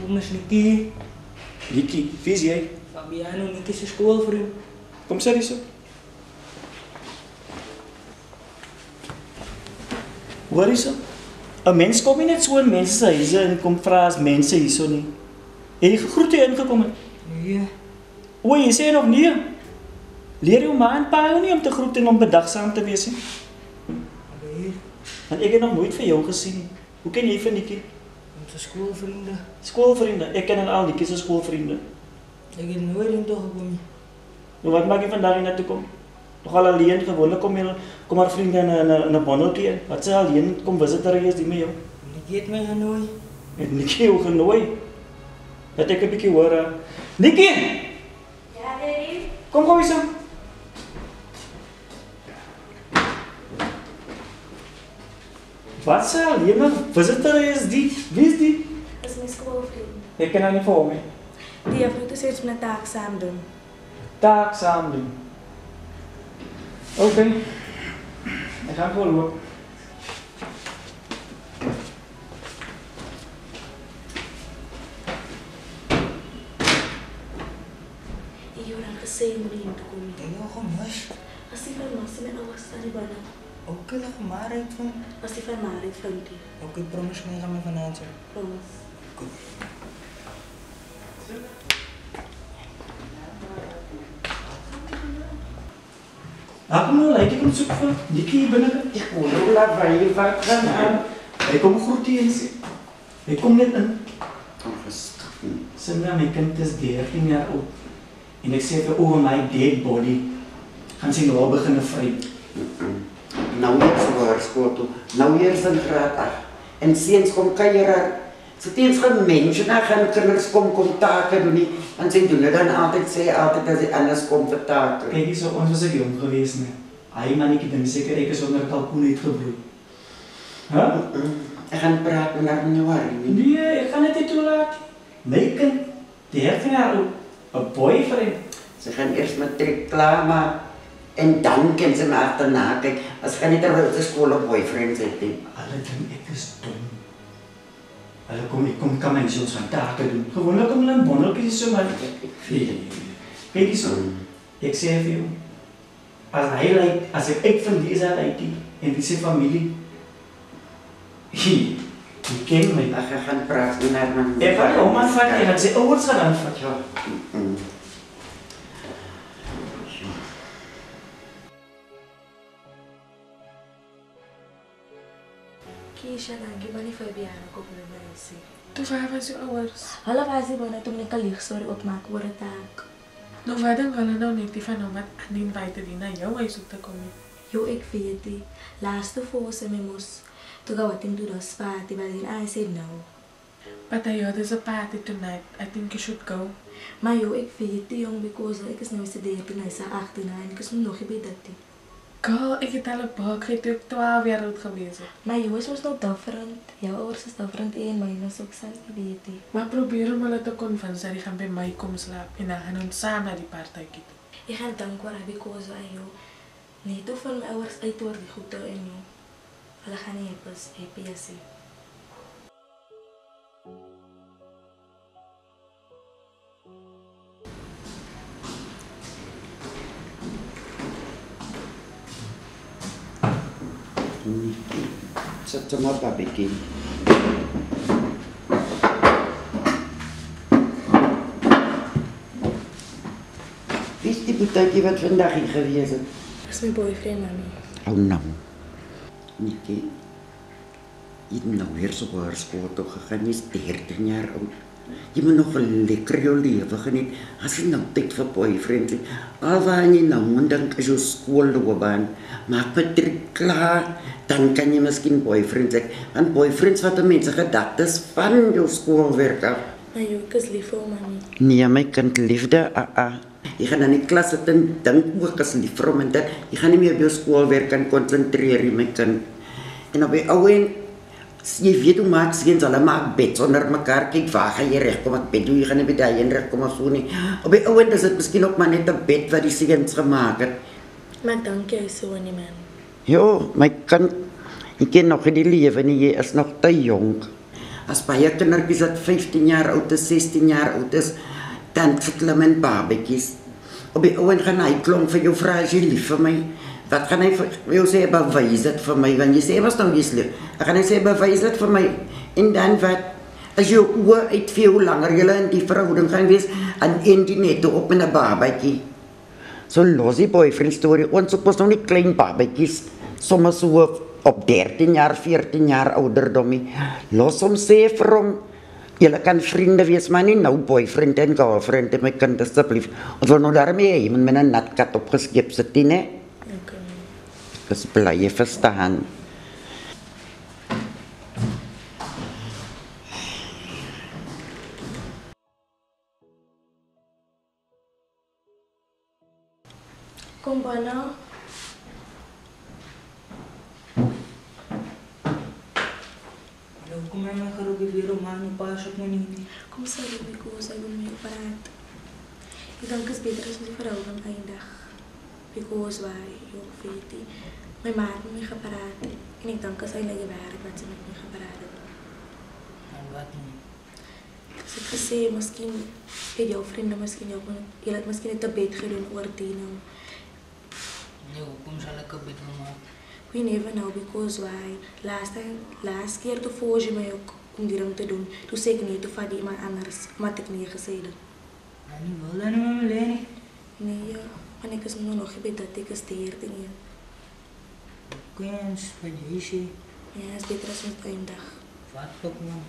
Kom eens Nicky. Nicky, wie is jy? Fabiano, Nicky se skoolvriend. Kom sê dis so. Hoor jy so? 'n Mens kom nie net so in mense se huise en kom vra as mense hierso nie. Het jy gegroet hier ingekom het? Nee. O, jy sê nog nie. Leer jou ma en pa jou nie om te groet en om bedagsaam te wees nie. Nee. Want ek het nog nooit vir jou gesien nie. Hoe ken jy van Nicky? Onze schoolvrienden. Skoolvriende. Ek ken al Nicky se skoolvriende. Ik heb nooit in toch gekomen. Nou wat maak jy vandag hier naartoe kom? Nogal alleen gewoonlik kom haar vriende in 'n bondeltjie in. Wat sê alleen kom visitor is die met jou? Nicky heeft mij genooi. Het Nicky jou genooi? Dat ek 'n bietjie hoor. Nicky! Ja, daddy. Kom eens aan. Wat sê alleen visitor is die? Wie is die? Dat is mijn schoolvriend. Ek ken haar nie vir hom nie. Die heeft nu dus iets met een taak samen doen. Taak saam doen. Oké. Ek gaan gewoon loop. Ik heb dan gezegd om hier te komen. Ik heb gemis. Als die van Massie met ouders aan die banen. Ook dat maar uit van. Als die van Marit vindt hij. Ook ik promise mij gaan met vanavond. Promise. Goed. Ek nou lyk ek om soek vir Nicky binne. Ek wonder laat waar wat gaan aan. Hy kom groet hier en sê. Hy kom net in. Sinna my kind is 13 jaar oud. En ek sê vir oor my dead body. Gaan sy nou al begin vry. Nou eers hoërskool toe. Nou eers in graad 8. En seuns kom kuier. So teens gaan mense na gaan kinders kom take doen nie. En sy doen dit dan altyd sê altyd as jy anders kom vir take. Kyk hier so ons was ek jong gewees nie. Hy mannetjie dink seker ek is onder kalkoen uitgebroei. Hæ? Ek gaan praat met haar in Januarie nie. Nee, ek gaan dit nie toelaat. My kind, 13 jaar oud, 'n boyfriend. Sy gaan eers matriek klaar maak. En dan kan sy my agterna kyk. As gaan nie terwyl sy skool op boyfriends het nie. Hulle dink ek is dom. Hulle kom kan mense ons van take doen. Gewoonlik om hulle in bondeltjies so maar. Kyk hier so. Ek sê vir jou. As ek uitvind wie is hy uit en wie sy familie. Jy ken my. Ek gaan praat met haar man. Ek gaan hom aanvat en dat sy ouers gaan aanvat. Ja. Kiesha, dankie maar niet Fabiano kom met mij zien. Toen waar was je ouders? Hallo was die bijna toen ik een lichtstory opmaak voor het taak. Nou wat dan hulle nou net die van hom wat aan die buite die na jou huis toe te kom nie? Jo, ik weet die. Laatste voor me moest. Toen gaan we hem doen als party, maar I said no. But I heard there's a party tonight. I think you should go. Maar jo, ik weet die jong because ik is nu eens 13 en ze 18 en ik is nu nog bij 13. Girl, ek het al 'n bakkie toe ek 12 jaar oud gewees het. Maar jou is nog different. Jouw ouders is different en myne is ook sal weet die. Maar probeer om hulle te convince dat die gaan by my kom slaap en dan gaan ons saam na die partytjie toe. Ik ga dankbaar because aan jou. Nee, toe van mijn ouders uit word die goed in jou. Hulle gaan nie happy as jy. Sit sommer babetjie. Wie is die boetetjie wat vandag hier gewees het? Dat is mijn boyfriend, mami. Oh nou. Nicky. Jy het nou weer so hoërskool toe gegaan, jy's 13 jaar oud. Jy moet nog lekker jou lewe geniet. As jy nou tyd vir boyfriend het, al waar jy nou moet dink is jou skoolloopbaan. Maak matriek klaar, dan kan jy miskien boyfriend hê. Want boyfriends wat mense gedagtes van jou skoolwerk af. Maar jou, ik is lief voor mami. Nee, my kind, liefde, Jy gaan in die klas sit en dink ook as lief vir hom en dit. Jy gaan nie meer op jou skoolwerk kan konsentreer nie, my kind. En op die ou en jy weet hoe maak seuns, hulle maak bed onder mekaar. Kyk, waar gaan jy regkom met bed? Jy gaan nie by daai een regkom of so nie. Op die ou en is dit miskien ook maar net 'n bed wat die seuns gemaak het. Maar dank jy so nie man. Jo, my kind, jy ken nog nie die lewe nie, jy is nog te jonk. As baie kindertjies wat 15 jaar oud is, 16 jaar oud is, dan sit hulle met babetjies. Op die ouend gaan hy klomp vir jou vra as jy lief vir my. Wat gaan hy vir jou sê, bewys dit vir my, want jy sê was nou jy's lief. Ek gaan hy sê, bewys dit vir my. En dan wat, as jou oor uitvee, hoe langer jylle in die verhouding gaan wees, en die net op met 'n babetjie. So los die boyfriend story, ons was nog nie klein babetjies, soms so op 13 jaar, 14 jaar ouderdomie. Los hom sê vir hom, julle kan vriende wees, maar nie nou boyfriend en girlfriend en my kind asseblief. Ons wil nou daarmee hê, met 'n natkat opgeskep sit, né? Okay. Dis bly jy verstaan. Kom Bana. Hallo, kom maar mijn geroepen weer om aan een paar op niet. Kom sorry because I wil mee praat. Ik denk het is beter als we die verhouding eindig. Because wij ook weten. Mijn maat met mij gepraat. En ik denk als hij naar je werk wat ze met mij gepraat hebben. En wat nu? Dus ik gezegd, misschien bij jouw vrienden, misschien jou, je laat misschien het te bed gedaan oor die nou. Nee, kom zal ik een beetje maken. We never know because why last keer toen volg je mij ook om die ring te doen. Toen zei ik nee, toen van iemand anders, maar had ik nee gezegd. En nu wil dat niet met me lenen. Nee, ja, want ik is nog gebed dat ik gesteerd en ja. Oké, eens, wat jij zegt. Ja, het is beter als we het eindig. Wat ook man.